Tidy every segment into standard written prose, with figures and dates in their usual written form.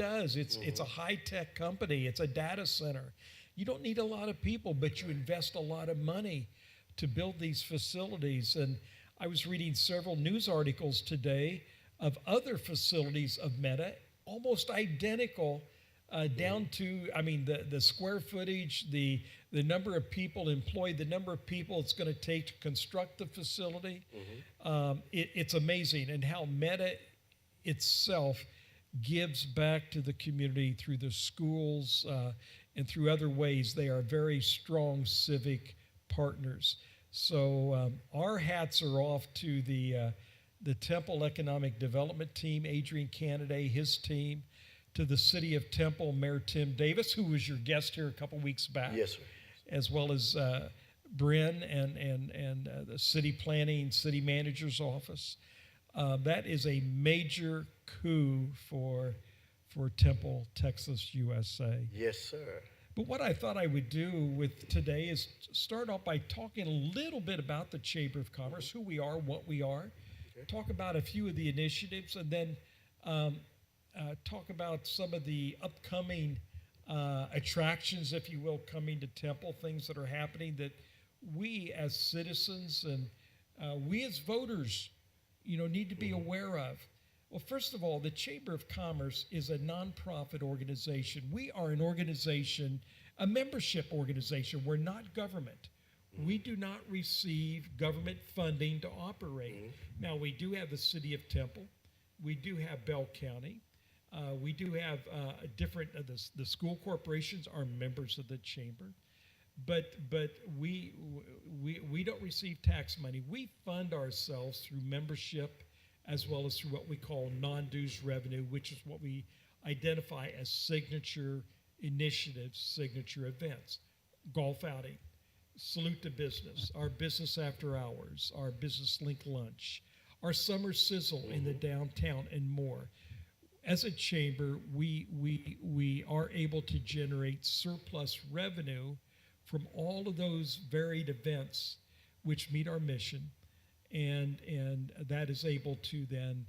does. It's a high-tech company. It's a data center. You don't need a lot of people, but you invest a lot of money to build these facilities. And I was reading several news articles today of other facilities of Meta, almost identical, down to, I mean, the square footage, the number of people employed, the number of people it's going to take to construct the facility. It's amazing, and how Meta itself gives back to the community through the schools and through other ways. They are very strong civic partners. So our hats are off to the Temple Economic Development Team, Adrian Canaday, his team, to the City of Temple, Mayor Tim Davis, who was your guest here a couple weeks back. Yes, sir. As well as Bryn and the City Planning, City Manager's Office. That is a major coup for Temple, Texas, USA. Yes, sir. But what I thought I would do with today is start off by talking a little bit about the Chamber of Commerce, who we are, what we are, talk about a few of the initiatives, and then talk about some of the upcoming attractions, if you will, coming to Temple, things that are happening that we as citizens and we as voters, need to be aware of. Well, first of all, the Chamber of Commerce is a nonprofit organization. We are an organization, a membership organization. We're not government. We do not receive government funding to operate. Now, we do have the City of Temple. We do have Bell County. We do have different, the school corporations are members of the chamber, but we don't receive tax money. We fund ourselves through membership as well as through what we call non-dues revenue, which is what we identify as signature initiatives, signature events, golf outing, salute to business, our business after hours, our business link lunch, our summer sizzle in the downtown, and more. As a chamber, we are able to generate surplus revenue from all of those varied events which meet our mission, and that is able to then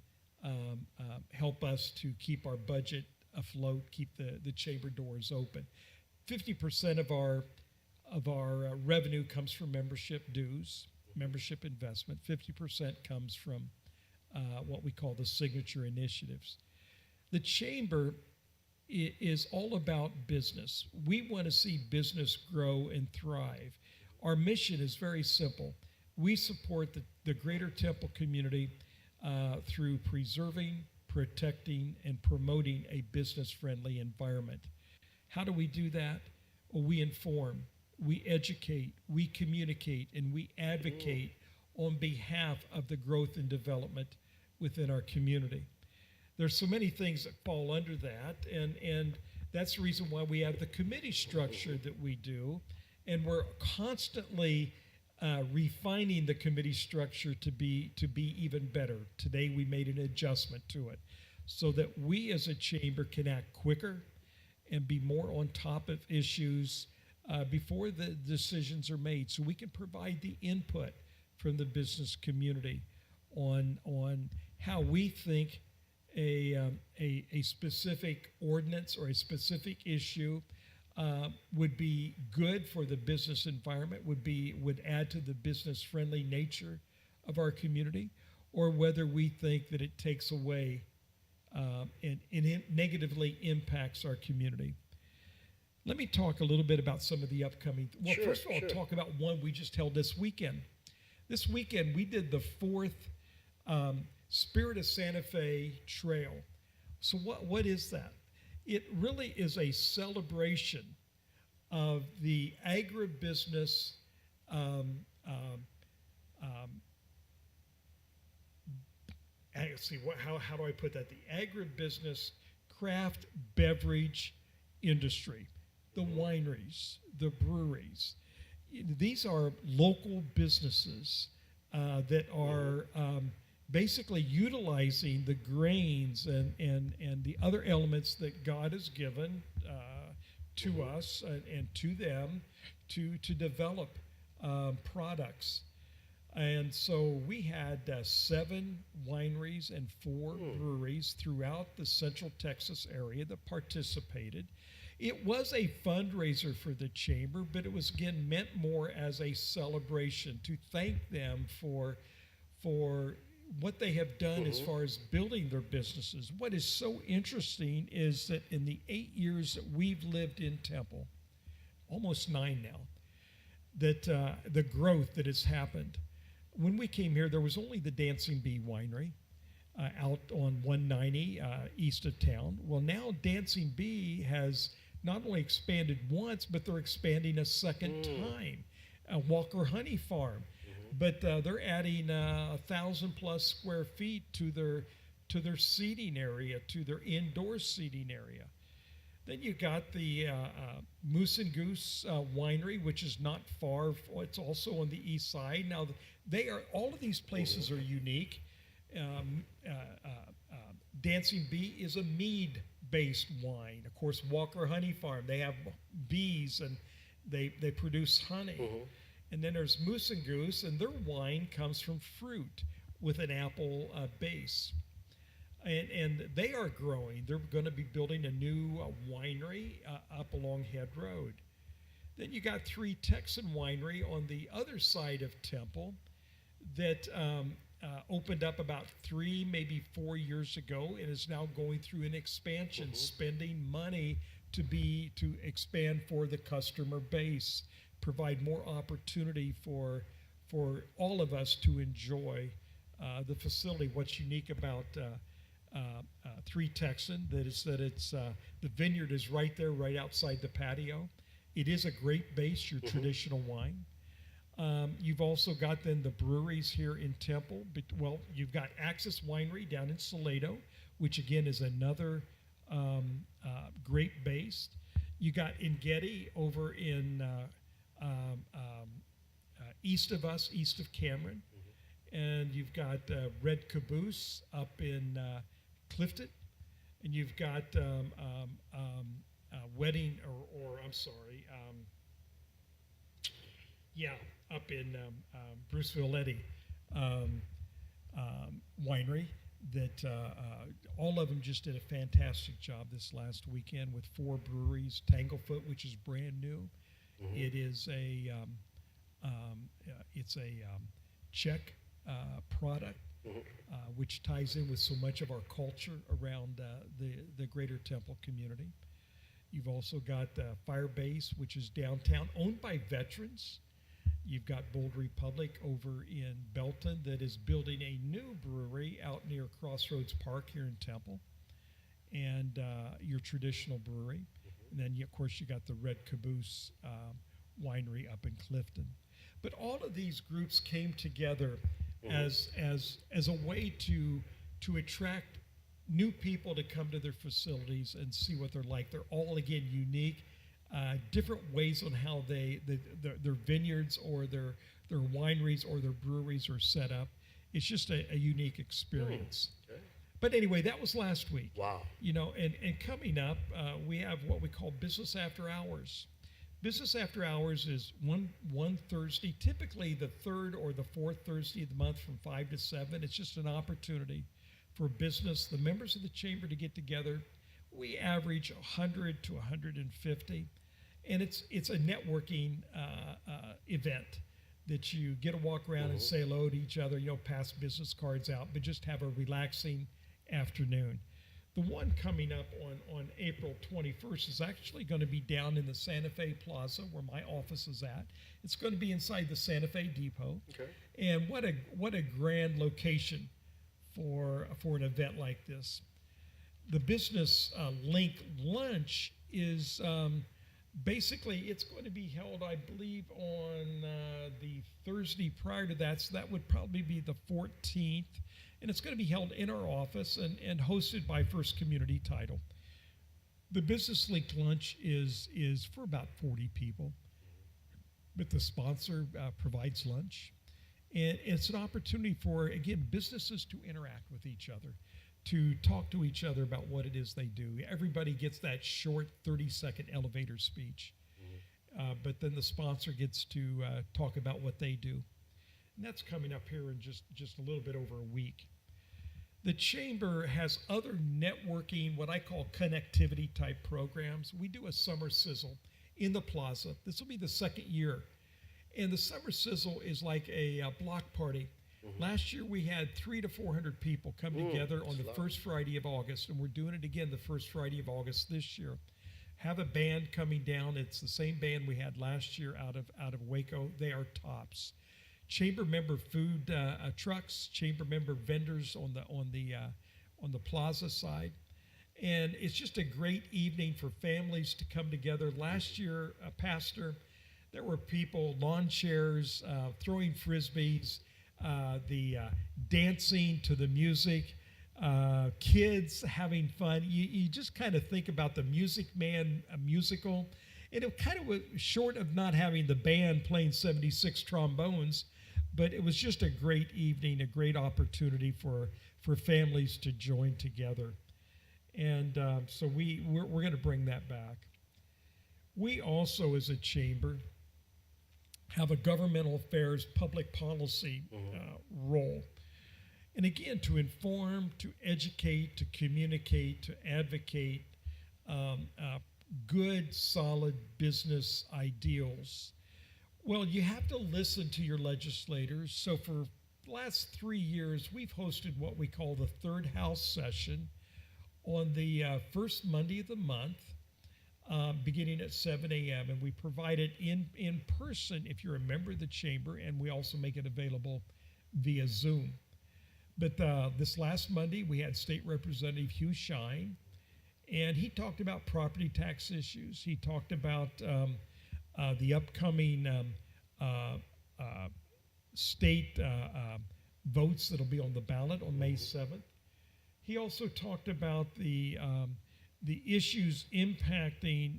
help us to keep our budget afloat, keep the chamber doors open. 50% of our revenue comes from membership dues, membership investment. 50% comes from what we call the signature initiatives. The chamber is all about business. We want to see business grow and thrive. Our mission is very simple. We support the greater Temple community through preserving, protecting, and promoting a business-friendly environment. How do we do that? Well, we inform, we educate, we communicate, and we advocate on behalf of the growth and development within our community. There's so many things that fall under that, and that's the reason why we have the committee structure that we do, and we're constantly refining the committee structure to be even better. Today we made an adjustment to it so that we as a chamber can act quicker and be more on top of issues before the decisions are made, so we can provide the input from the business community on how we think a specific ordinance or a specific issue would be good for the business environment, would add to the business-friendly nature of our community, or whether we think that it takes away and it negatively impacts our community. Let me talk a little bit about some of the upcoming. Well, first of all, I'll talk about one we just held this weekend. This weekend, we did the fourth Spirit of Santa Fe Trail. So what is that? It really is a celebration of the agribusiness how do I put that? The agribusiness craft beverage industry, the wineries, the breweries. These are local businesses that are basically utilizing the grains and the other elements that God has given to us and to them to develop products. And so we had 7 wineries and 4 breweries throughout the Central Texas area that participated. It was a fundraiser for the chamber, but it was again meant more as a celebration to thank them for what they have done as far as building their businesses. What is so interesting is that in the 8 years that we've lived in Temple, almost 9 now, that the growth that has happened. When we came here, there was only the Dancing Bee Winery out on 190 east of town. Well, now Dancing Bee has not only expanded once, but they're expanding a second time. Walker Honey Farm, but they're adding 1,000 plus square feet to their seating area, to their indoor seating area. Then you got the Moose and Goose Winery, which is not far. It's also on the east side. Now, all of these places are unique. Dancing Bee is a mead-based wine. Of course, Walker Honey Farm, they have bees and they produce honey. And then there's Moose and Goose, and their wine comes from fruit with an apple base. And they are growing. They're going to be building a new winery up along Head Road. Then you got 3 Texan Winery on the other side of Temple that opened up about 3, maybe 4 years ago, and is now going through an expansion, spending money to expand for the customer base, provide more opportunity for all of us to enjoy the facility. What's unique about 3 Texan that it's the vineyard is right there, right outside the patio. It is a great base, your traditional wine. You've also got then the breweries here in Temple. Well, you've got Axis Winery down in Salado, which again is another great base. You got Engedi over in east of us, east of Cameron. And you've got Red Caboose up in Clifton, and you've got Wedding, up in Bruce Villetti Winery. That all of them just did a fantastic job this last weekend with 4 breweries. Tanglefoot, which is brand new. It is it's a Czech product, which ties in with so much of our culture around the greater Temple community. You've also got Firebase, which is downtown, owned by veterans. You've got Bold Republic over in Belton that is building a new brewery out near Crossroads Park here in Temple, and your traditional brewery. And then, of course, you got the Red Caboose Winery up in Clifton. But all of these groups came together as a way to attract new people to come to their facilities and see what they're like. They're all, again, unique, different ways on how their vineyards or their wineries or their breweries are set up. It's just a unique experience. Okay. But anyway, that was last week. Wow. And coming up, we have what we call Business After Hours. Business After Hours is one Thursday, typically the 3rd or the 4th Thursday of the month from 5 to 7. It's just an opportunity for business, the members of the chamber, to get together. We average 100 to 150, and it's a networking event that you get to walk around and say hello to each other, pass business cards out, but just have a relaxing afternoon. The one coming up on April 21st is actually going to be down in the Santa Fe Plaza where my office is at. It's going to be inside the Santa Fe Depot. Okay. And what a grand location for an event like this. The Business Link Lunch is basically, it's going to be held, I believe, on the Thursday prior to that, so that would probably be the 14th. And it's going to be held in our office and hosted by First Community Title. The Business Link Lunch is for about 40 people, but the sponsor provides lunch. And it's an opportunity for, again, businesses to interact with each other, to talk to each other about what it is they do. Everybody gets that short 30-second elevator speech, but then the sponsor gets to talk about what they do. and that's coming up here in just a little bit over a week. The Chamber has other networking, what I call connectivity type programs. We do a summer sizzle in the plaza. This will be the second year. And the summer sizzle is like a block party. Last year we had 300 to 400 people come together on the first Friday of August, and we're doing it again the first Friday of August this year. Have a band coming down. It's the same band we had last year out of Waco. They are tops. Chamber member food trucks, chamber member vendors on the plaza side, and it's just a great evening for families to come together. Last year, Pastor, there were people, lawn chairs, throwing frisbees, the dancing to the music, kids having fun. You just kind of think about the Music Man musical, and it kind of was short of not having the band playing 76 trombones. But it was just a great evening, a great opportunity for families to join together. And so we're going to bring that back. We also, as a chamber, have a governmental affairs public policy role. And again, to inform, to educate, to communicate, to advocate good, solid business ideals. Well, you have to listen to your legislators. So for the last 3 years, we've hosted what we call the Third House Session on the first Monday of the month, beginning at 7 a.m. And we provide it in person if you're a member of the chamber, and we also make it available via Zoom. But this last Monday, we had State Representative Hugh Shine, and he talked about property tax issues. He talked about the upcoming state votes that'll be on the ballot on May 7th. He also talked about the issues impacting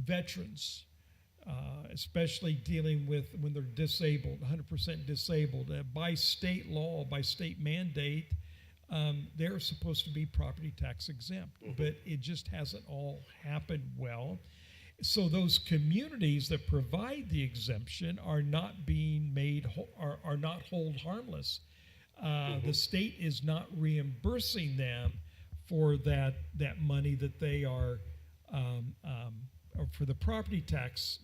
veterans, especially dealing with when they're disabled, 100% disabled. By state law, by state mandate, they're supposed to be property tax exempt, but it just hasn't all happened well. So those communities that provide the exemption are not being made, are not hold harmless. The state is not reimbursing them for that money that they are, or for the property tax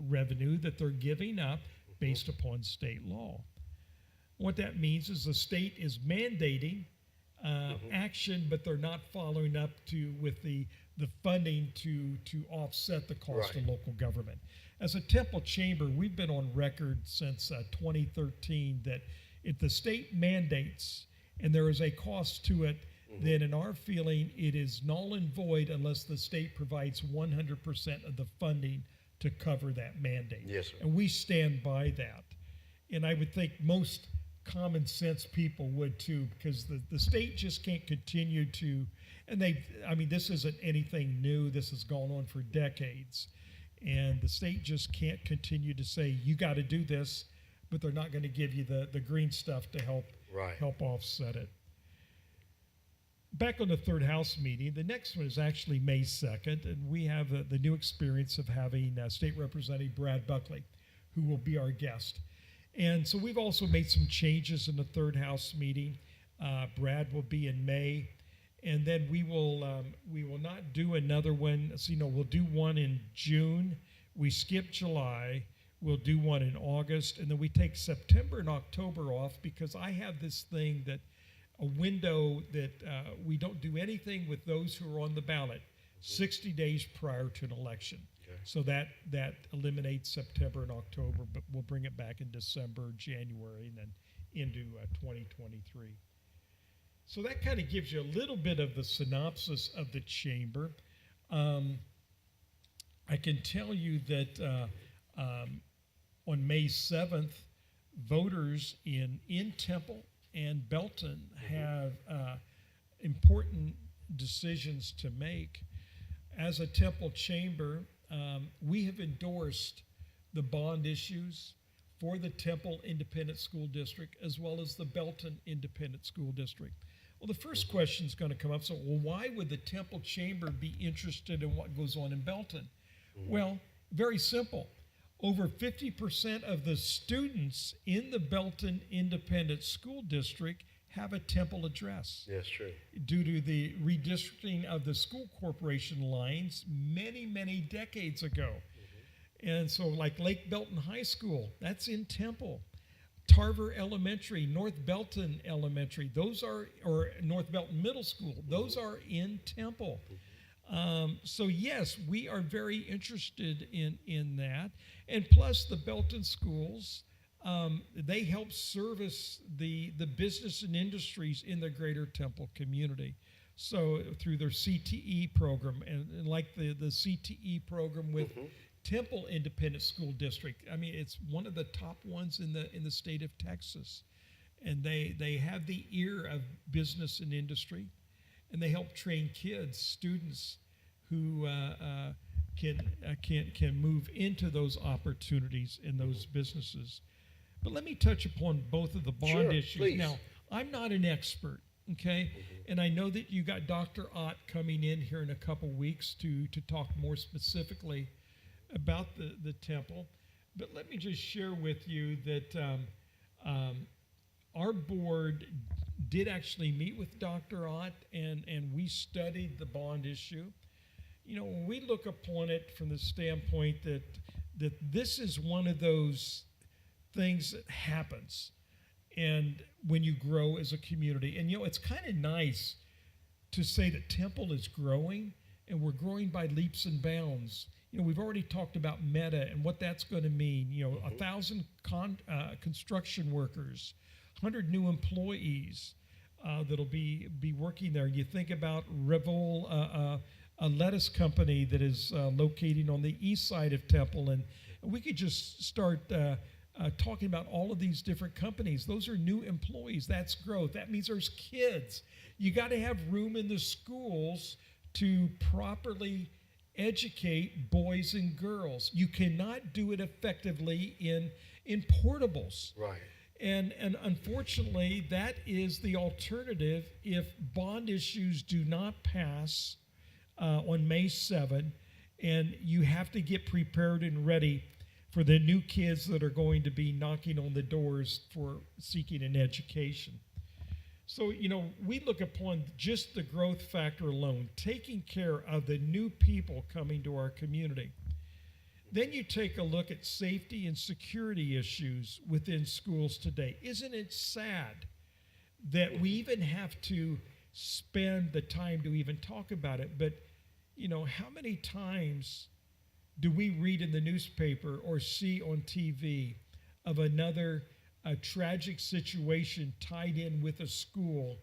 revenue that they're giving up based upon state law. What that means is the state is mandating action, but they're not following up with the funding to offset the cost of local government. As a Temple Chamber, we've been on record since 2013 that if the state mandates and there is a cost to it, then in our feeling it is null and void unless the state provides 100% of the funding to cover that mandate. Yes, sir. And we stand by that. And I would think most common sense people would too, because the state just can't continue to, and this isn't anything new. This has gone on for decades. And the state just can't continue to say, you got to do this, but they're not going to give you the green stuff to help offset it. Back on the third House meeting, the next one is actually May 2nd, and we have the new experience of having State Representative Brad Buckley, who will be our guest. And so we've also made some changes in the third House meeting. Brad will be in May, and then we will not do another one. So, we'll do one in June. We skip July. We'll do one in August, and then we take September and October off because I have this thing that a window that we don't do anything with those who are on the ballot 60 days prior to an election. Okay. So that eliminates September and October, but we'll bring it back in December, January, and then into 2023. So that kind of gives you a little bit of the synopsis of the chamber. I can tell you that on May 7th, voters in Temple and Belton have important decisions to make. As a Temple Chamber, we have endorsed the bond issues for the Temple Independent School District as well as the Belton Independent School District. Well, the first question is going to come up, so why would the Temple Chamber be interested in what goes on in Belton? Well, very simple. over 50% of the students in the Belton Independent School District have a Temple address. Yes, true. Due to the redistricting of the school corporation lines many, many decades ago. And so like Lake Belton High School, that's in Temple. Tarver Elementary, North Belton Elementary, those are, or North Belton Middle School, those are in Temple. So yes, we are very interested in that. And plus the Belton schools, they help service the business and industries in the greater Temple community. So through their CTE program, and like the CTE program with Temple Independent School District. I mean, it's one of the top ones in the state of Texas. And they have the ear of business and industry, and they help train kids, students who can move into those opportunities in those businesses. But let me touch upon both of the bond issues. Please. Now, I'm not an expert, okay? And I know that you got Dr. Ott coming in here in a couple weeks to talk more specifically about the temple. But let me just share with you that our board did actually meet with Dr. Ott, and we studied the bond issue. You know, when we look upon it from the standpoint that this is one of those things that happens and when you grow as a community. And, you know, it's kind of nice to say that Temple is growing, and we're growing by leaps and bounds. You know, we've already talked about Meta and what that's going to mean. You know, 1,000 construction workers, 100 new employees that'll be working there. You think about Revol, a lettuce company that is located on the east side of Temple, and we could just start talking about all of these different companies. Those are new employees. That's growth. That means there's kids. You got to have room in the schools to properly educate boys and girls. You cannot do it effectively in portables. Right. And unfortunately, that is the alternative if bond issues do not pass on May 7, and you have to get prepared and ready for the new kids that are going to be knocking on the doors for seeking an education. So, you know, we look upon just the growth factor alone, taking care of the new people coming to our community. Then you take a look at safety and security issues within schools today. Isn't it sad that we even have to spend the time to even talk about it? But, you know, how many times do we read in the newspaper or see on TV of another tragic situation tied in with a school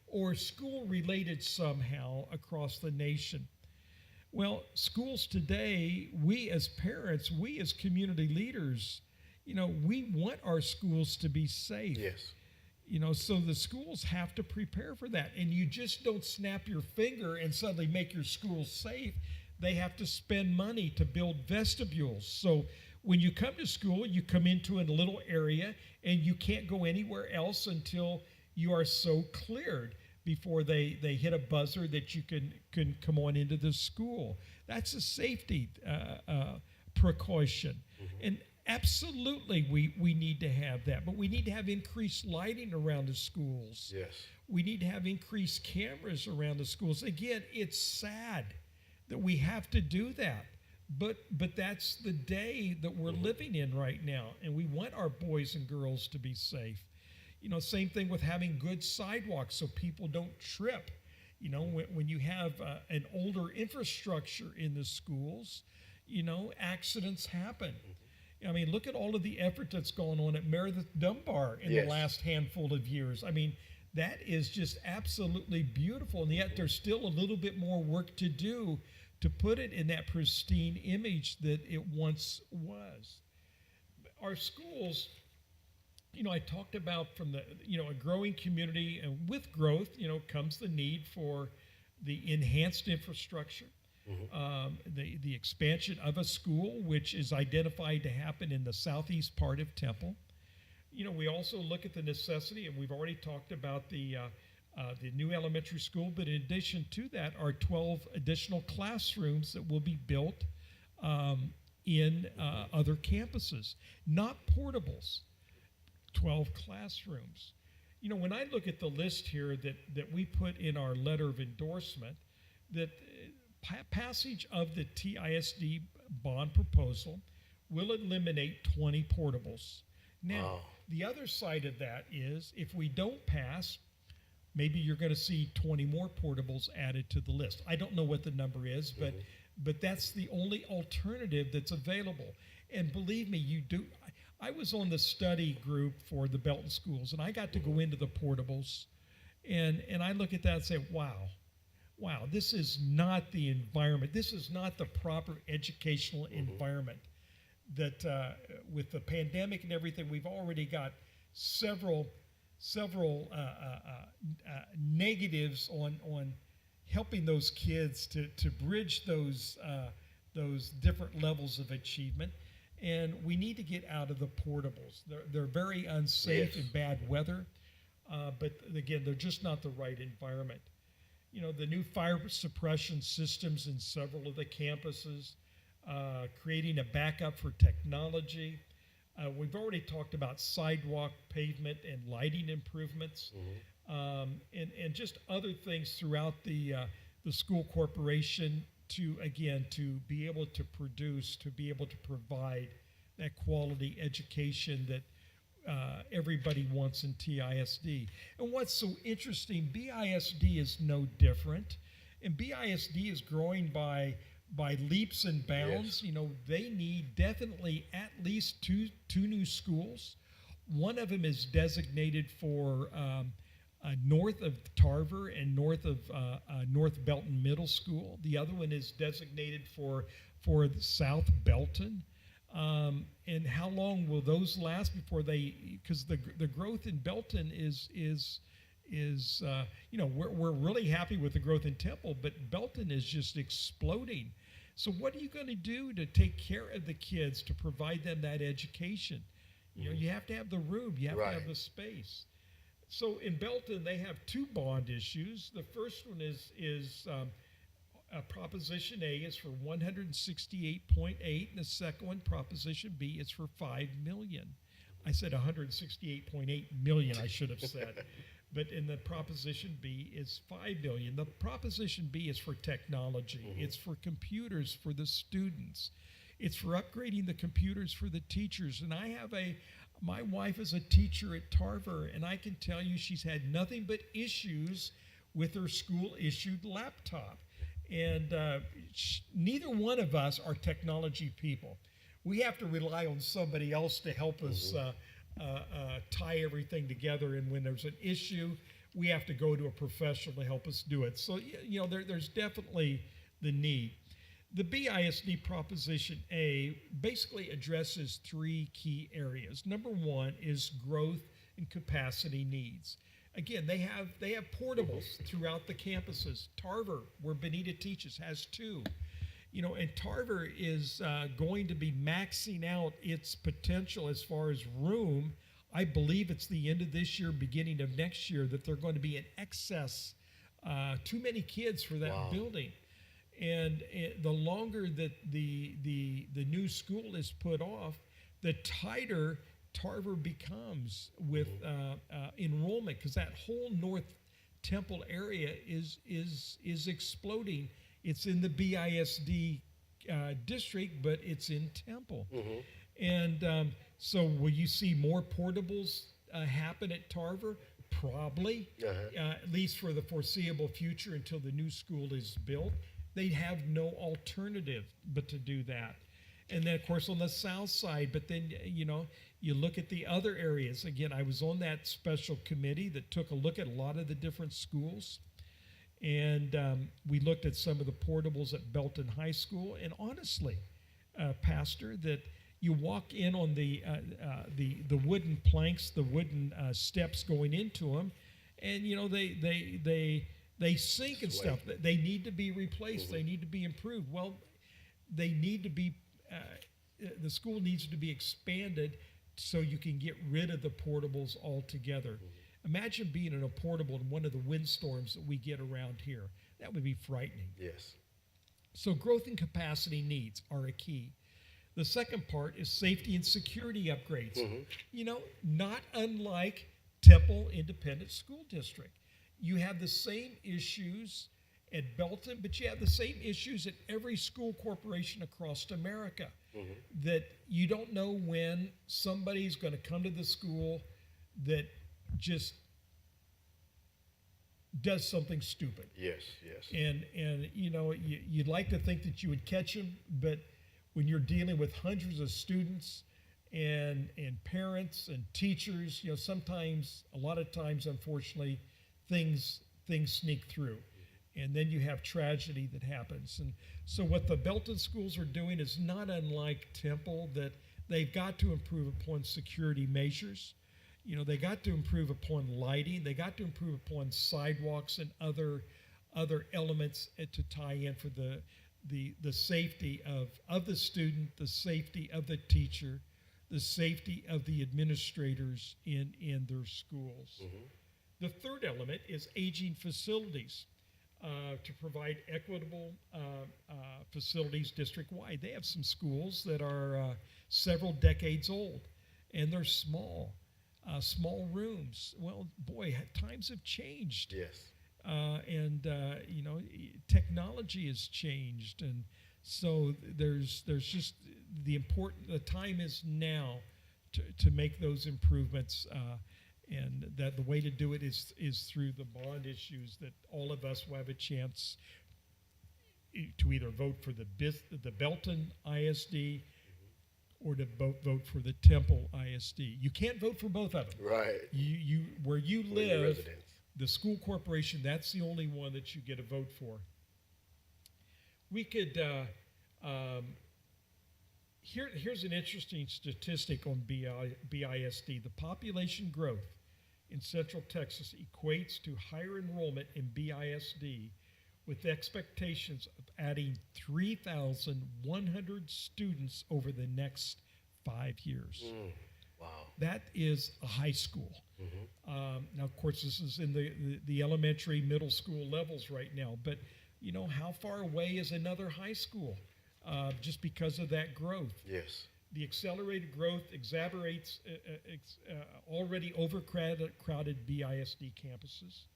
or school related somehow across the nation? Well, schools today, we as parents, we as community leaders, you know, we want our schools to be safe. Yes. You know, so the schools have to prepare for that. And you just don't snap your finger and suddenly make your school safe. They have to spend money to build vestibules. So when you come to school, you come into a little area and you can't go anywhere else until you are so cleared before they hit a buzzer that you can come on into the school. That's a safety precaution. And absolutely we need to have that. But we need to have increased lighting around the schools. Yes. We need to have increased cameras around the schools. Again, it's sad that we have to do that. But that's the day that we're living in right now, and we want our boys and girls to be safe. You know, same thing with having good sidewalks so people don't trip. You know, when you have an older infrastructure in the schools, you know, accidents happen. I mean, look at all of the effort that's gone on at Meredith Dunbar in the last handful of years. I mean, that is just absolutely beautiful, and yet there's still a little bit more work to do to put it in that pristine image that it once was. Our schools, you know, I talked about from the, you know, a growing community, and with growth, you know, comes the need for the enhanced infrastructure, the expansion of a school, which is identified to happen in the southeast part of Temple. You know, we also look at the necessity, and we've already talked about the new elementary school, but in addition to that are 12 additional classrooms that will be built in other campuses, not portables. 12 classrooms. You know, when I look at the list here that we put in our letter of endorsement, that passage of the TISD bond proposal will eliminate 20 portables. Now, the other side of that is if we don't pass, maybe you're going to see 20 more portables added to the list. I don't know what the number is, but that's the only alternative that's available. And believe me, you do. I was on the study group for the Belton schools, and I got to go into the portables, and I look at that and say, wow, this is not the environment. This is not the proper educational environment. That with the pandemic and everything, we've already got several negatives on helping those kids to bridge those different levels of achievement. And we need to get out of the portables. They're very unsafe in bad weather, but again, they're just not the right environment. You know, the new fire suppression systems in several of the campuses, creating a backup for technology. We've already talked about sidewalk, pavement, and lighting improvements, and just other things throughout the school corporation to be able to produce, to be able to provide that quality education that everybody wants in TISD. And what's so interesting, BISD is no different, and BISD is growing by leaps and bounds. You know, they need definitely at least two new schools. One of them is designated for north of Tarver and north of North Belton Middle School. The other one is designated for South Belton. And how long will those last before because the growth in Belton is you know, we're really happy with the growth in Temple, but Belton is just exploding. So what are you going to do to take care of the kids, to provide them that education? You know, you have to have the room, you have to have the space. So in Belton, they have two bond issues. The first one is Proposition A is for 168.8, and the second one, Proposition B, is for $5 million. I said 168.8 million, I should have said. But in the Proposition B is $5 million. The Proposition B is for technology. It's for computers for the students. It's for upgrading the computers for the teachers. And my wife is a teacher at Tarver, and I can tell you she's had nothing but issues with her school-issued laptop. And neither one of us are technology people. We have to rely on somebody else to help us tie everything together. And when there's an issue, we have to go to a professional to help us do it. So, you know, there's definitely the need. The BISD Proposition A basically addresses three key areas. Number one is growth and capacity needs. Again, they have portables throughout the campuses. Tarver, where Benita teaches, has two. You know, and Tarver is going to be maxing out its potential as far as room. I believe it's the end of this year, beginning of next year, that they're going to be in excess, too many kids for that building. And the longer that the new school is put off, the tighter Tarver becomes with enrollment, because that whole North Temple area is exploding. It's in the BISD district, but it's in Temple. And so will you see more portables happen at Tarver? Probably, at least for the foreseeable future until the new school is built. They'd have no alternative but to do that. And then, of course, on the south side, but then, you know, you look at the other areas. Again, I was on that special committee that took a look at a lot of the different schools. And we looked at some of the portables at Belton High School. And honestly, Pastor, that you walk in on the wooden planks, the wooden steps going into them, and, you know, they sink and stuff. They need to be replaced. They need to be improved. Well, they need to be, the school needs to be expanded so you can get rid of the portables altogether. Imagine being in a portable in one of the windstorms that we get around here. That would be frightening. Yes. So growth and capacity needs are a key. The second part is safety and security upgrades. Not unlike Temple Independent School District. You have the same issues at Belton, but you have the same issues at every school corporation across America. That you don't know when somebody's going to come to the school that just does something stupid. Yes. And you'd like to think that you would catch them, but when you're dealing with hundreds of students and parents and teachers, sometimes, a lot of times, unfortunately, things sneak through. And then you have tragedy that happens. And so what the Belton schools are doing is not unlike Temple, that they've got to improve upon security measures. They got to improve upon lighting. They got to improve upon sidewalks and other elements to tie in for the safety of the student, the safety of the teacher, the safety of the administrators in their schools. The third element is aging facilities. To provide equitable facilities district-wide. They have some schools that are several decades old, and they're small rooms. Well, boy, times have changed. Yes. And technology has changed, and so there's just the time is now to make those improvements. And that the way to do it is through the bond issues that all of us will have a chance to either vote for the Belton ISD or to vote for the Temple ISD. You can't vote for both of them. Right. Where you live, the school corporation, that's the only one that you get a vote for. We could Here's an interesting statistic on BISD. The population growth in Central Texas equates to higher enrollment in BISD with expectations of adding 3,100 students over the next 5 years. Wow. That is a high school. Now, of course, this is in the elementary, middle school levels right now, but how far away is another high school? Just because of that growth. Yes. The accelerated growth exacerbates already overcrowded BISD campuses.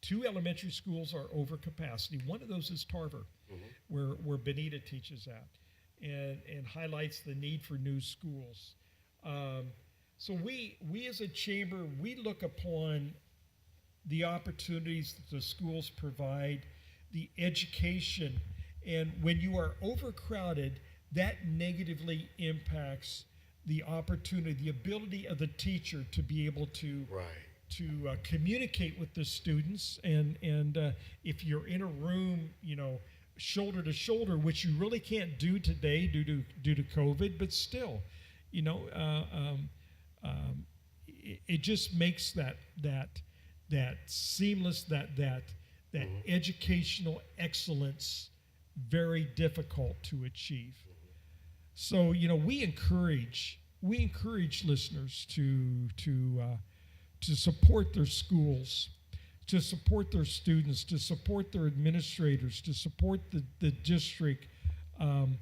2 elementary schools are over capacity. One of those is Tarver, where Benita teaches at, and highlights the need for new schools. So we as a chamber, we look upon the opportunities that the schools provide, the education. And when you are overcrowded, that negatively impacts the opportunity, the ability of the teacher to be able to communicate with the students. And if you're in a room, shoulder to shoulder, which you really can't do today due to COVID, but still, it just makes that seamless, that educational excellence very difficult to achieve. So we encourage listeners to support their schools, to support their students, to support their administrators, to support the district. And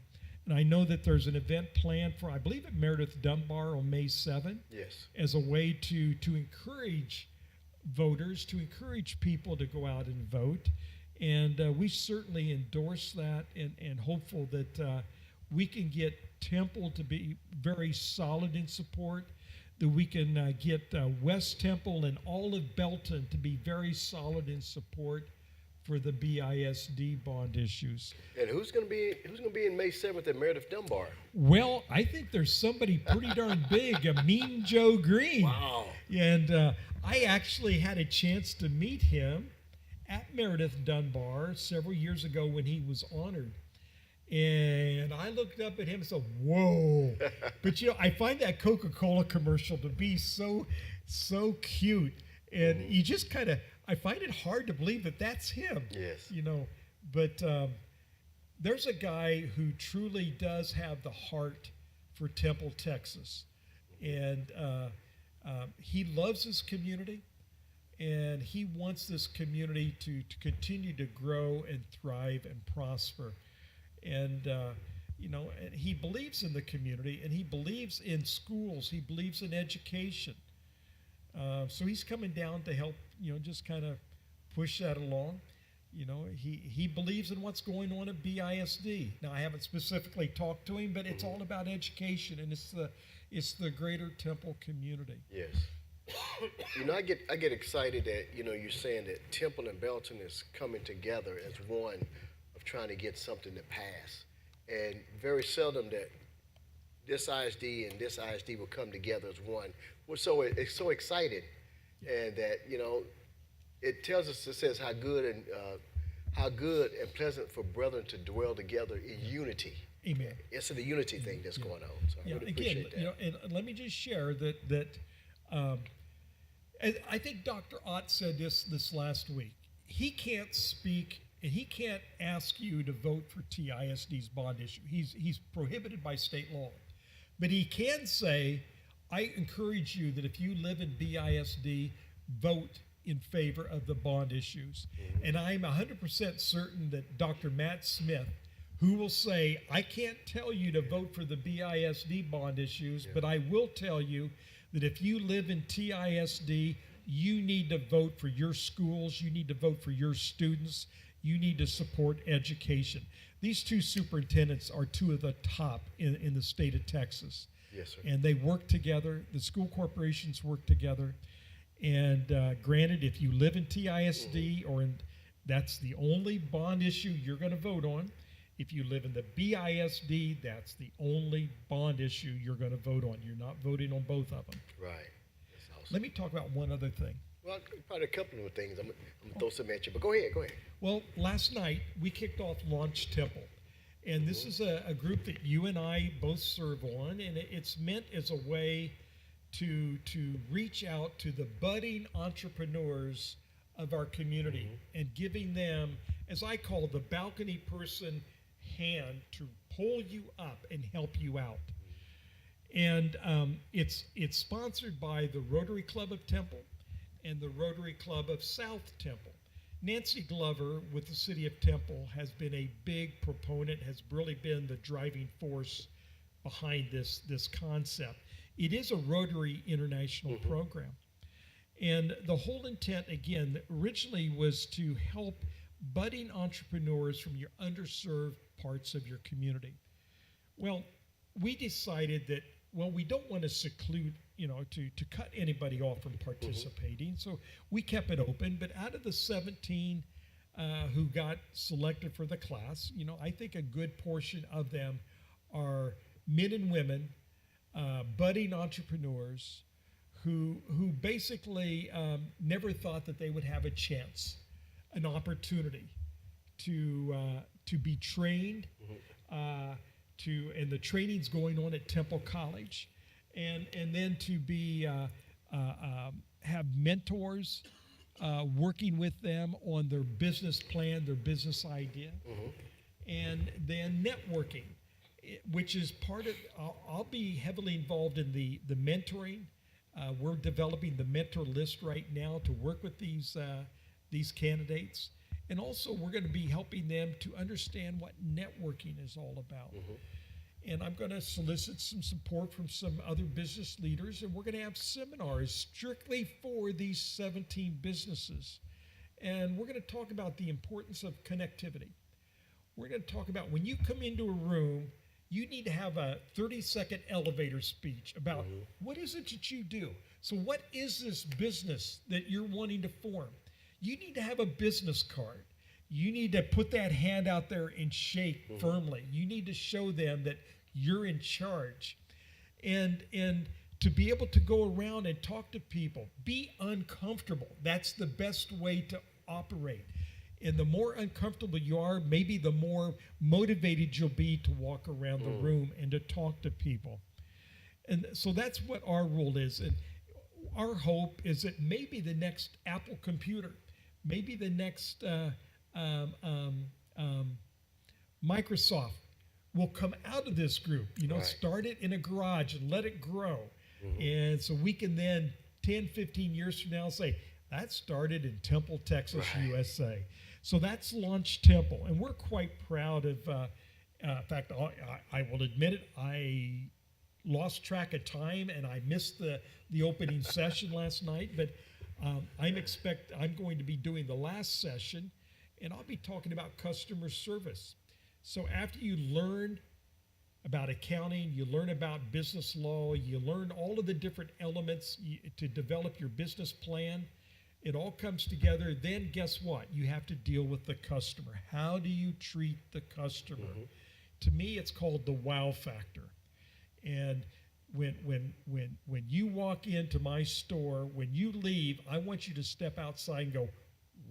I know that there's an event planned for, I believe, at Meredith Dunbar on May 7th. Yes. As a way to encourage voters, to encourage people to go out and vote. And we certainly endorse that and hopeful that we can get Temple to be very solid in support, that we can get West Temple and all of Belton to be very solid in support for the BISD bond issues. And who's going to be in May 7th at Meredith Dunbar? Well, I think there's somebody pretty darn big, a Mean Joe Green. Wow. And I actually had a chance to meet him at Meredith Dunbar several years ago when he was honored. And I looked up at him and said, whoa. But, I find that Coca-Cola commercial to be so cute. And you just I find it hard to believe that that's him. Yes. But there's a guy who truly does have the heart for Temple, Texas. And he loves his community. And he wants this community to continue to grow and thrive and prosper. And and he believes in the community, and he believes in schools. He believes in education. So he's coming down to help, just kind of push that along. He believes in what's going on at BISD. Now, I haven't specifically talked to him, but it's all about education, and it's the greater Temple community. Yes. I get excited that, you're saying that Temple and Belton is coming together as one of trying to get something to pass. And very seldom that this ISD and this ISD will come together as one. It's so excited, and that, it tells us, it says how good and pleasant for brethren to dwell together in unity. Amen. It's the unity thing that's going on. So I really appreciate that. And let me just share that and I think Dr. Ott said this last week. He can't speak and he can't ask you to vote for TISD's bond issue. He's prohibited by state law. But he can say, I encourage you that if you live in BISD, vote in favor of the bond issues. Mm-hmm. And I'm 100% certain that Dr. Matt Smith, who will say, I can't tell you to vote for the BISD bond issues, but I will tell you that if you live in TISD, you need to vote for your schools, you need to vote for your students, you need to support education. These two superintendents are two of the top in the state of Texas. Yes, sir. And they work together, the school corporations work together. And granted, if you live in TISD that's the only bond issue you're going to vote on. If you live in the BISD, that's the only bond issue you're going to vote on. You're not voting on both of them. Right. That's awesome. Let me talk about one other thing. Well, probably a couple of things. I'm going to throw some at you, but go ahead. Well, last night we kicked off Launch Temple. And this is a group that you and I both serve on, and it's meant as a way to reach out to the budding entrepreneurs of our community and giving them, as I call the balcony person, hand to pull you up and help you out. And it's sponsored by the Rotary Club of Temple and the Rotary Club of South Temple. Nancy Glover with the City of Temple has been a big proponent, has really been the driving force behind this concept. It is a Rotary International program. And the whole intent, again, originally was to help budding entrepreneurs from your underserved parts of your community. Well, we decided that, we don't want to seclude, to cut anybody off from participating. So we kept it open. But out of the 17 who got selected for the class, I think a good portion of them are men and women, budding entrepreneurs who basically never thought that they would have a chance, an opportunity to be trained, and the training's going on at Temple College, and then to be have mentors working with them on their business plan, their business idea, and then networking, which is part of. I'll be heavily involved in the mentoring. We're developing the mentor list right now to work with these candidates. And also, we're going to be helping them to understand what networking is all about. And I'm going to solicit some support from some other business leaders, and we're going to have seminars strictly for these 17 businesses. And we're going to talk about the importance of connectivity. We're going to talk about when you come into a room, you need to have a 30-second elevator speech about what is it that you do. So what is this business that you're wanting to form? You need to have a business card. You need to put that hand out there and shake firmly. You need to show them that you're in charge. And to be able to go around and talk to people, be uncomfortable. That's the best way to operate. And the more uncomfortable you are, maybe the more motivated you'll be to walk around the room and to talk to people. And so that's what our role is. And our hope is that maybe the next Apple computer, maybe the next Microsoft will come out of this group, start it in a garage and let it grow. And so we can then 10, 15 years from now say, that started in Temple, Texas, USA. So that's Launch Temple. And we're quite proud of In fact, I will admit it. I lost track of time and I missed the opening session last night. But I'm going to be doing the last session, and I'll be talking about customer service. So after you learn about accounting, you learn about business law, you learn all of the different elements to develop your business plan. It all comes together. Then guess what? You have to deal with the customer. How do you treat the customer? Mm-hmm. To me, it's called the wow factor. And when you walk into my store, when you leave, I want you to step outside and go,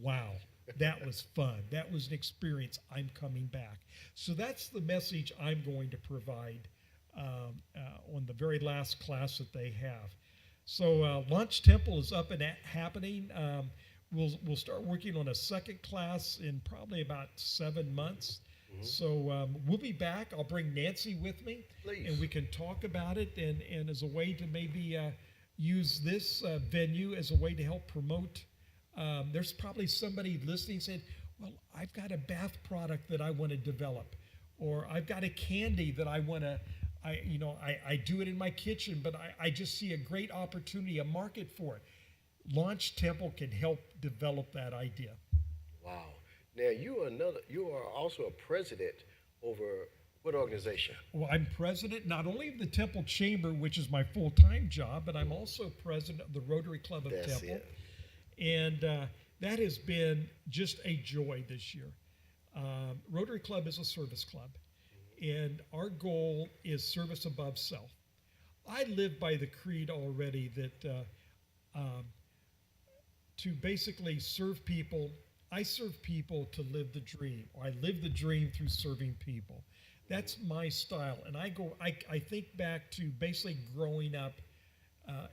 wow, that was fun. That was an experience. I'm coming back. So that's the message I'm going to provide on the very last class that they have. So Launch Temple is up and happening. We'll start working on a second class in probably about 7 months. Mm-hmm. So we'll be back. I'll bring Nancy with me. Please. And we can talk about it and as a way to maybe use this venue as a way to help promote. There's probably somebody listening saying, well, I've got a bath product that I want to develop, or I've got a candy that I want to, I do it in my kitchen, but I just see a great opportunity, a market for it. Launch Temple can help develop that idea. Wow. Now you are also a president over what organization? Well, I'm president not only of the Temple Chamber, which is my full-time job, but I'm also president of the Rotary Club of Temple. And that has been just a joy this year. Rotary Club is a service club, and our goal is service above self. I live by the creed already that to basically serve people, I serve people to live the dream, or I live the dream through serving people. That's my style. And I think back to basically growing up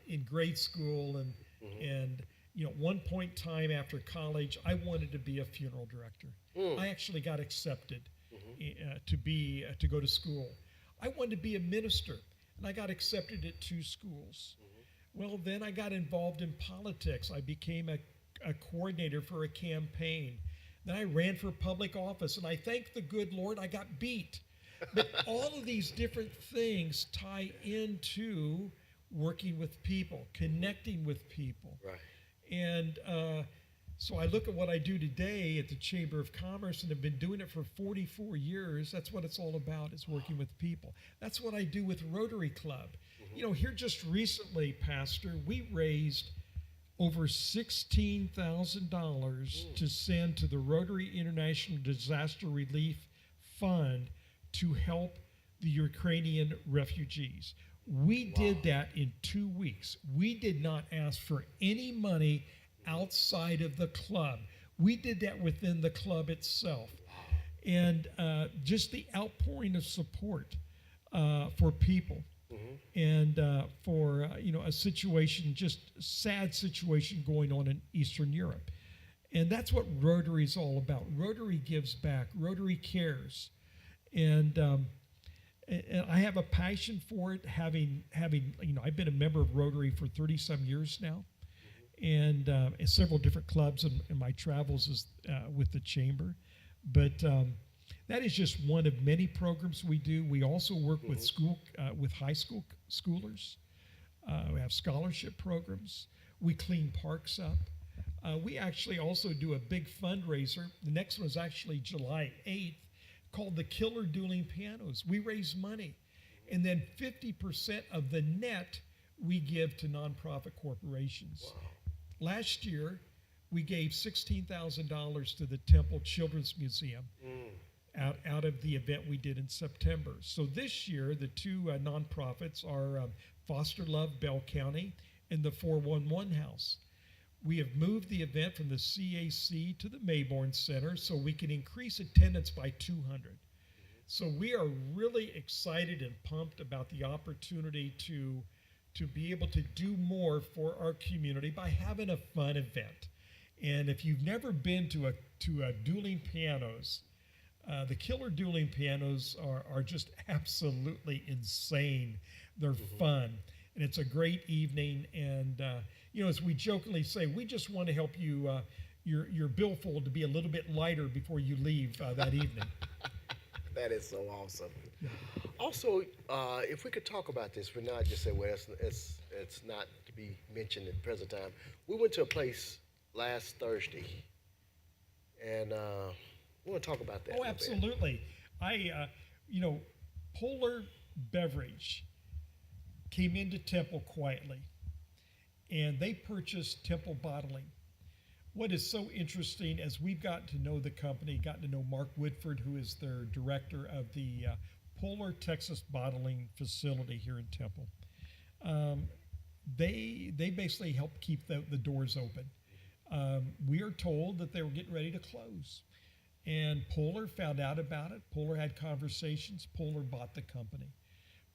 in grade school and one point in time after college, I wanted to be a funeral director. I actually got accepted to go to school. I wanted to be a minister, and I got accepted at 2 schools. Well, then I got involved in politics. I became a coordinator for a campaign. Then I ran for public office, and I thank the good Lord I got beat. But all of these different things tie into working with people, connecting with people. Right. And so I look at what I do today at the Chamber of Commerce and have been doing it for 44 years. That's what it's all about, is working with people. That's what I do with Rotary Club. Here just recently, Pastor, we raised over $16,000 to send to the Rotary International Disaster Relief Fund to help the Ukrainian refugees. We did that in 2 weeks. We did not ask for any money outside of the club. We did that within the club itself. And just the outpouring of support for people. And for a situation, just sad situation going on in Eastern Europe. And that's what Rotary is all about. Rotary gives back. Rotary cares. And I have a passion for it, having I've been a member of Rotary for 30-some years now, and in several different clubs in my travels with the Chamber. But that is just one of many programs we do. We also work with high school schoolers. We have scholarship programs. We clean parks up. We actually also do a big fundraiser. The next one is actually July 8th, called the Killer Dueling Pianos. We raise money, and then 50% of the net we give to nonprofit corporations. Wow. Last year, we gave $16,000 to the Temple Children's Museum out of the event we did in September. So this year, the 2 nonprofits are Foster Love Bell County and the 411 House. We have moved the event from the CAC to the Mayborn Center so we can increase attendance by 200. So we are really excited and pumped about the opportunity to be able to do more for our community by having a fun event. And if you've never been to a dueling pianos, the Killer Dueling Pianos are just absolutely insane. They're fun, and it's a great evening. And as we jokingly say, we just want to help you your billfold to be a little bit lighter before you leave that evening. That is so awesome. Also, if we could talk about this, we're not just say, well, it's not to be mentioned at the present time. We went to a place last Thursday, and we want to talk about that. Oh, a little bit. absolutely. Polar Beverage came into Temple quietly, and they purchased Temple Bottling. What is so interesting as we've gotten to know the company, gotten to know Mark Woodford, who is their director of the Polar Texas Bottling Facility here in Temple. They basically help keep the doors open. We are told that they were getting ready to close. And Polar found out about it. Polar had conversations. Polar bought the company.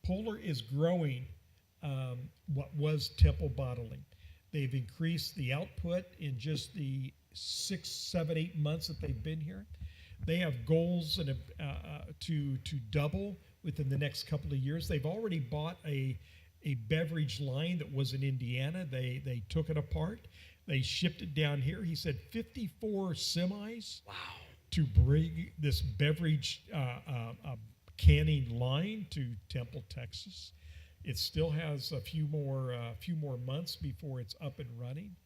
Polar is growing what was Temple Bottling. They've increased the output in just the 6, 7, 8 months that they've been here. They have goals to double within the next couple of years. They've already bought a beverage line that was in Indiana. They took it apart. They shipped it down here. He said 54 semis. Wow. To bring this beverage canning line to Temple, Texas. It still has a few more months before it's up and running,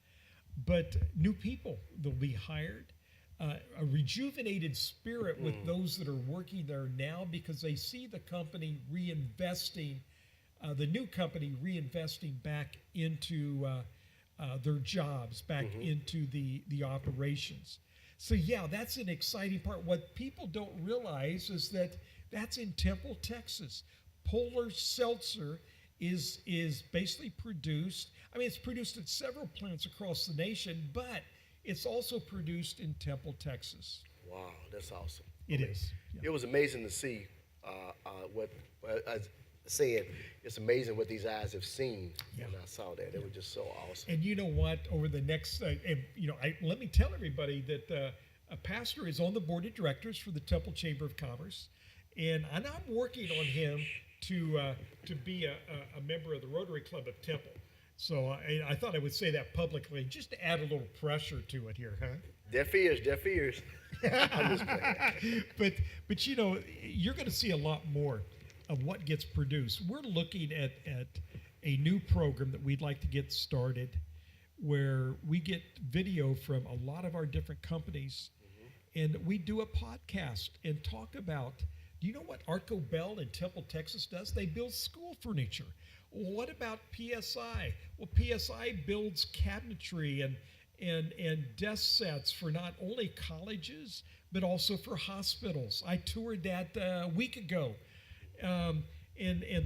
but new people will be hired. A rejuvenated spirit with those that are working there now because they see the company reinvesting, the new company reinvesting back into their jobs, back into the operations. So yeah, that's an exciting part. What people don't realize is that that's in Temple, Texas. Polar Seltzer is basically produced. I mean, it's produced at several plants across the nation, but it's also produced in Temple, Texas. Wow, that's awesome. It is. Yeah. It was amazing to see what I was saying. It's amazing what these eyes have seen when I saw that. It was just so awesome. And you know what? Over the next, let me tell everybody that a pastor is on the board of directors for the Temple Chamber of Commerce, and I'm working on him to be a member of the Rotary Club of Temple. So I thought I would say that publicly, just to add a little pressure to it here, huh? Deaf ears. I'm just playing. But you're going to see a lot more of what gets produced. We're looking at a new program that we'd like to get started where we get video from a lot of our different companies and we do a podcast and talk about, do you know what Arco Bell in Temple, Texas does? They build school furniture. What about PSI? Well, PSI builds cabinetry and desk sets for not only colleges, but also for hospitals. I toured that a week ago and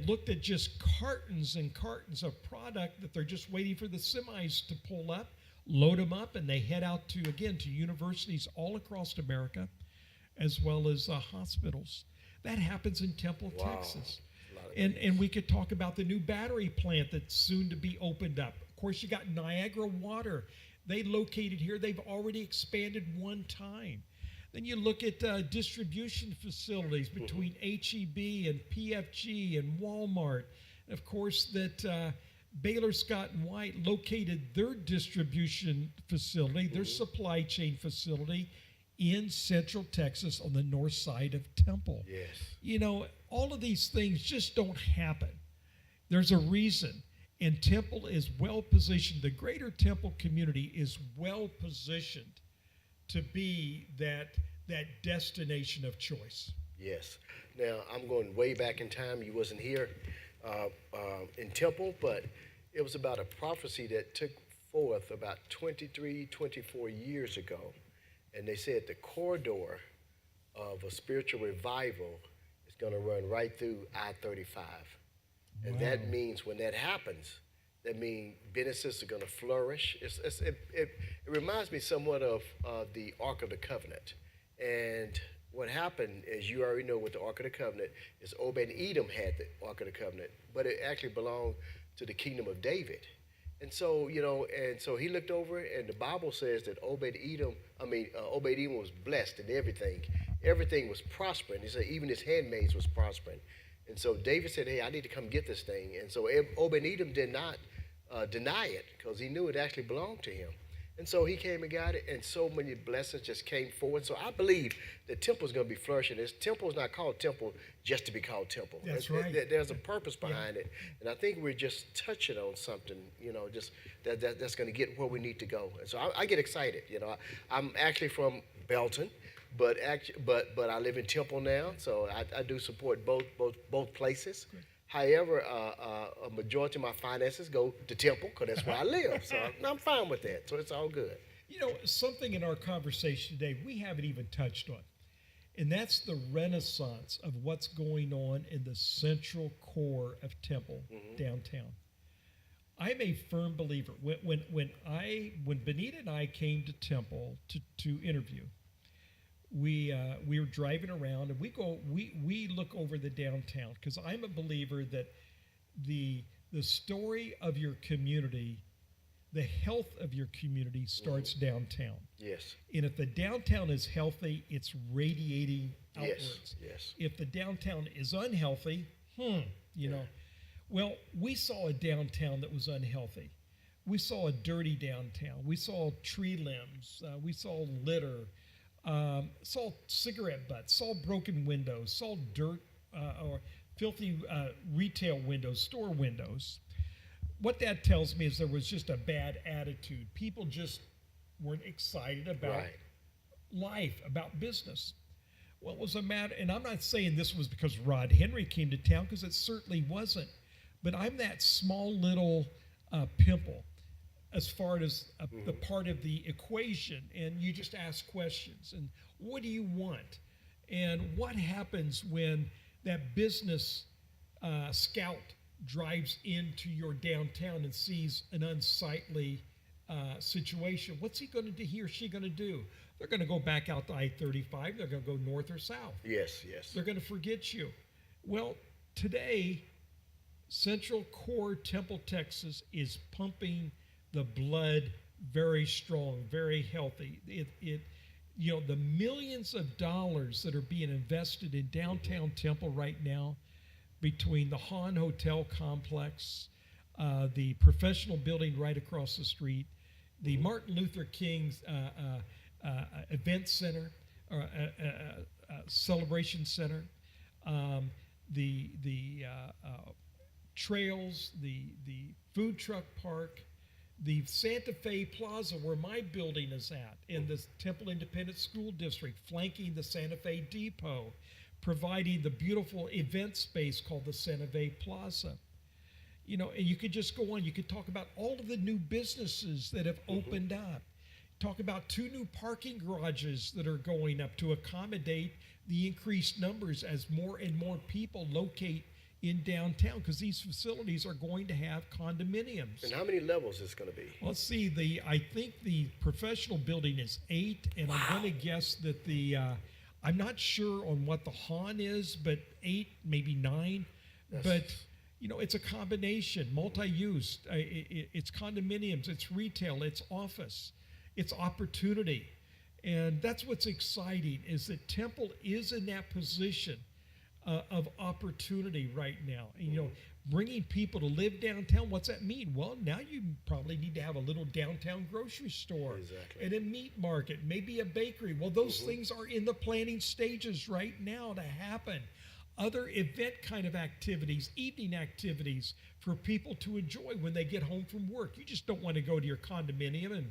looked at just cartons and cartons of product that they're just waiting for the semis to pull up, load them up, and they head out to universities all across America, as well as hospitals. That happens in Temple, Texas. And we could talk about the new battery plant that's soon to be opened up. Of course, you got Niagara Water. They located here. They've already expanded one time. Then you look at distribution facilities between HEB and PFG and Walmart. And of course, that Baylor Scott and White located their distribution facility, their supply chain facility in Central Texas on the north side of Temple. Yes. All of these things just don't happen. There's a reason. And Temple is well positioned. The greater Temple community is well positioned to be that destination of choice. Yes. Now, I'm going way back in time. You wasn't here in Temple, but it was about a prophecy that took forth about 23, 24 years ago. And they said the corridor of a spiritual revival is going to run right through I-35. And that means when that happens, that means businesses are going to flourish. It reminds me somewhat of the Ark of the Covenant. And what happened, as you already know with the Ark of the Covenant, is Obed-Edom had the Ark of the Covenant, but it actually belonged to the kingdom of David. And so, so he looked over, and the Bible says that Obed-Edom was blessed in everything. Everything was prospering. He said even his handmaids was prospering. And so David said, hey, I need to come get this thing. And so Obed-Edom did not deny it because he knew it actually belonged to him. And so he came and got it, and so many blessings just came forward. So I believe the temple's going to be flourishing. This temple is not called temple just to be called temple. That's right. There's a purpose behind it, and I think we're just touching on something, just that's going to get where we need to go. And so I get excited. I'm actually from Belton, but I live in Temple now, so I do support both places. Great. However, a majority of my finances go to Temple because that's where I live. So I'm fine with that. So it's all good. Something in our conversation today we haven't even touched on, and that's the renaissance of what's going on in the central core of Temple downtown. I'm a firm believer. When Benita and I came to Temple to interview, we were driving around and we look over the downtown because I'm a believer that the story of your community, the health of your community starts downtown. Yes. And if the downtown is healthy, it's radiating outwards. Yes. If the downtown is unhealthy, well, we saw a downtown that was unhealthy. We saw a dirty downtown. We saw tree limbs. We saw litter. Saw cigarette butts, saw broken windows, saw dirt or filthy retail windows, store windows. What that tells me is there was just a bad attitude. People just weren't excited about life, about business. What was the matter? And I'm not saying this was because Rod Henry came to town, because it certainly wasn't. But I'm that small little pimple as far as the part of the equation, and you just ask questions. And what do you want? And what happens when that business scout drives into your downtown and sees an unsightly situation? What's he or she going to do? They're going to go back out to I-35. They're going to go north or south. Yes. They're going to forget you. Well, today, Central Core Temple, Texas is pumping the blood very strong, very healthy. The millions of dollars that are being invested in downtown Temple right now, between the Hahn Hotel complex, the professional building right across the street, the Martin Luther King's event center, celebration center, the trails, the food truck park, the Santa Fe Plaza where my building is at, in the Temple Independent School District, flanking the Santa Fe Depot, providing the beautiful event space called the Santa Fe Plaza. And you could just go on. You could talk about all of the new businesses that have opened up. Talk about 2 new parking garages that are going up to accommodate the increased numbers as more and more people locate in downtown, because these facilities are going to have condominiums. And how many levels is going to be? Let's see. I think the professional building is 8, and I'm going to guess that I'm not sure on what the Hahn is, but 8, maybe 9. But it's a combination, multi-use. It's condominiums, it's retail, it's office, it's opportunity, and that's what's exciting, is that Temple is in that position of opportunity right now. And, bringing people to live downtown, what's that mean? Well, now you probably need to have a little downtown grocery store, and a meat market, maybe a bakery. Well, those things are in the planning stages right now to happen. Other event kind of activities, evening activities for people to enjoy when they get home from work. You just don't want to go to your condominium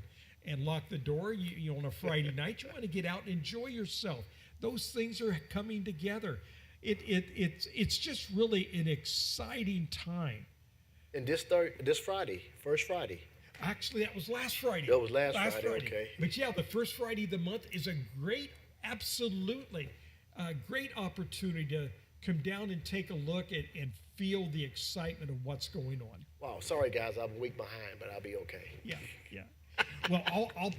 and lock the door you on a Friday night. You want to get out and enjoy yourself. Those things are coming together. It's just really an exciting time. And this Friday, first Friday. Actually, that was last Friday. That was last Friday, okay. But yeah, the first Friday of the month is a great opportunity to come down and take a look and feel the excitement of what's going on. Wow, sorry guys, I'm a week behind, but I'll be okay. Yeah. Well,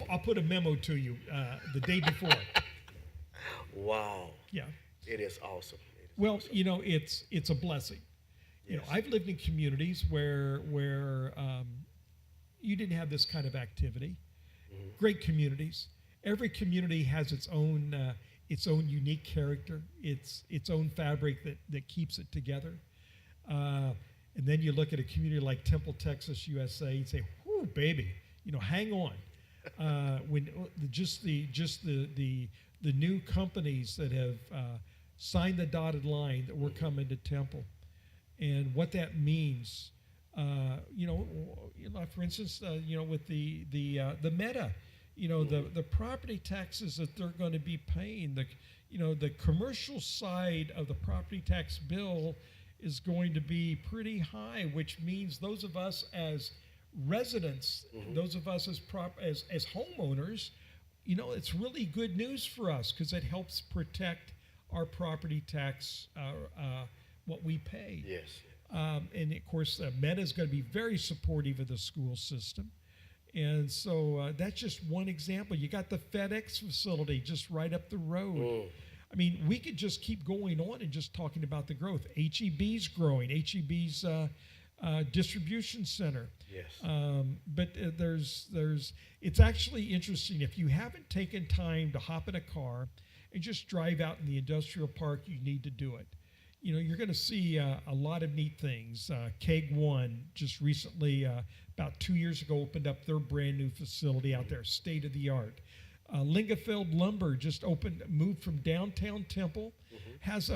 I'll put a memo to you the day before. Wow. Yeah. It is awesome. Well, it's a blessing. Yes. I've lived in communities where you didn't have this kind of activity. Great communities. Every community has its own unique character, its own fabric that keeps it together. And then you look at a community like Temple, Texas, USA, and say, "Whoo, baby, hang on." when just the new companies that have signed the dotted line that we're coming to Temple, and what that means. For instance, with the Meta, the property taxes that they're going to be paying, the commercial side of the property tax bill is going to be pretty high, which means those of us as residents, those of us as homeowners, it's really good news for us because it helps protect our property tax, what we pay. Yes. And of course, Meta is going to be very supportive of the school system. And so that's just one example. You got the FedEx facility just right up the road. I mean, we could just keep going on and just talking about the growth. HEB's growing, HEB's distribution center. Yes. But it's actually interesting. If you haven't taken time to hop in a car and just drive out in the industrial park, you need to do it. You're going to see a lot of neat things. Keg One just recently, about 2 years ago, opened up their brand new facility out there, state of the art. Lingefeld Lumber just moved from downtown Temple, has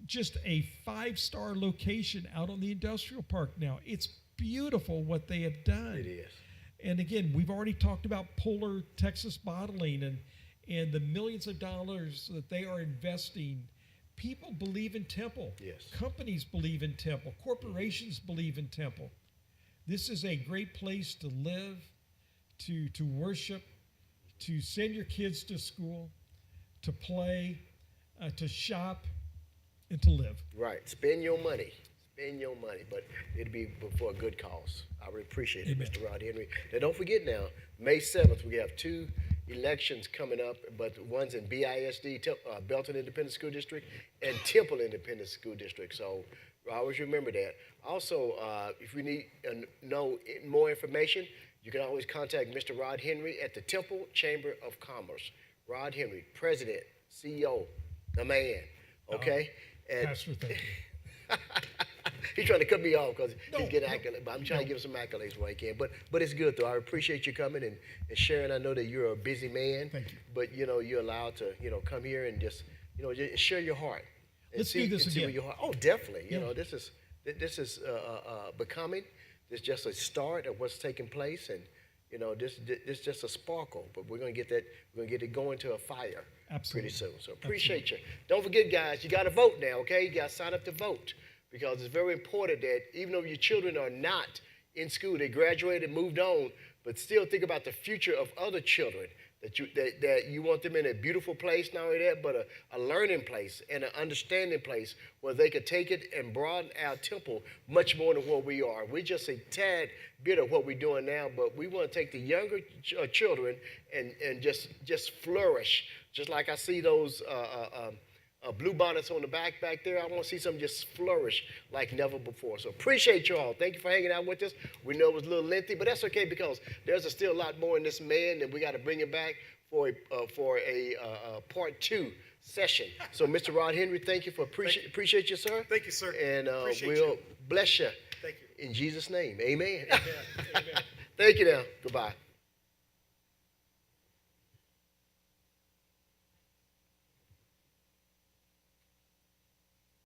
just a 5-star location out on the industrial park now. It's beautiful what they have done. It is. And again, we've already talked about Polar Texas Bottling and the millions of dollars that they are investing. People believe in Temple. Yes. Companies believe in Temple. Corporations believe in Temple. This is a great place to live, to worship, to send your kids to school, to play, to shop, and to live. Right. Spend your money. Spend your money, but it'll be for a good cause. I really appreciate it, Amen. Mr. Rod Henry. Now, don't forget now, May 7th, we have 2 elections coming up, but one's in BISD, Belton Independent School District, and Temple Independent School District. So always remember that. Also, if we need know more information, you can always contact Mr. Rod Henry at the Temple Chamber of Commerce. Rod Henry, President, CEO, the man. Okay? Pastor, thank you. He's trying to cut me off because he's getting accolades, but I'm trying to give him some accolades where I can. But it's good, though. I appreciate you coming and sharing. I know that you're a busy man. Thank you. But, you're allowed to, come here and just share your heart. And Let's do this again. Oh, definitely. Yeah. This is becoming. This is just a start of what's taking place. And, this is just a sparkle. But we're going to get that. We're going to get it going to a fire. Absolutely. Pretty soon. So appreciate you. Don't forget, guys, you got to vote now, okay? You got to sign up to vote. Because it's very important that even though your children are not in school, they graduated, moved on, but still think about the future of other children, that you want them in a beautiful place, not only that, but a learning place and an understanding place where they could take it and broaden our Temple much more than what we are. We're just a tad bit of what we're doing now, but we want to take the younger children and just flourish, just like I see those blue bonnets on the back there. I want to see some just flourish like never before. So appreciate you all. Thank you for hanging out with us. We know it was a little lengthy, but that's okay because there's still a lot more in this man, and we got to bring it back for a part 2 session. So Mr. Rod Henry, thank you for appreciate you, sir. Thank you, sir. And Appreciate we'll you. bless you. Thank you. In Jesus' name, amen. Amen. Amen. Thank you now. Goodbye.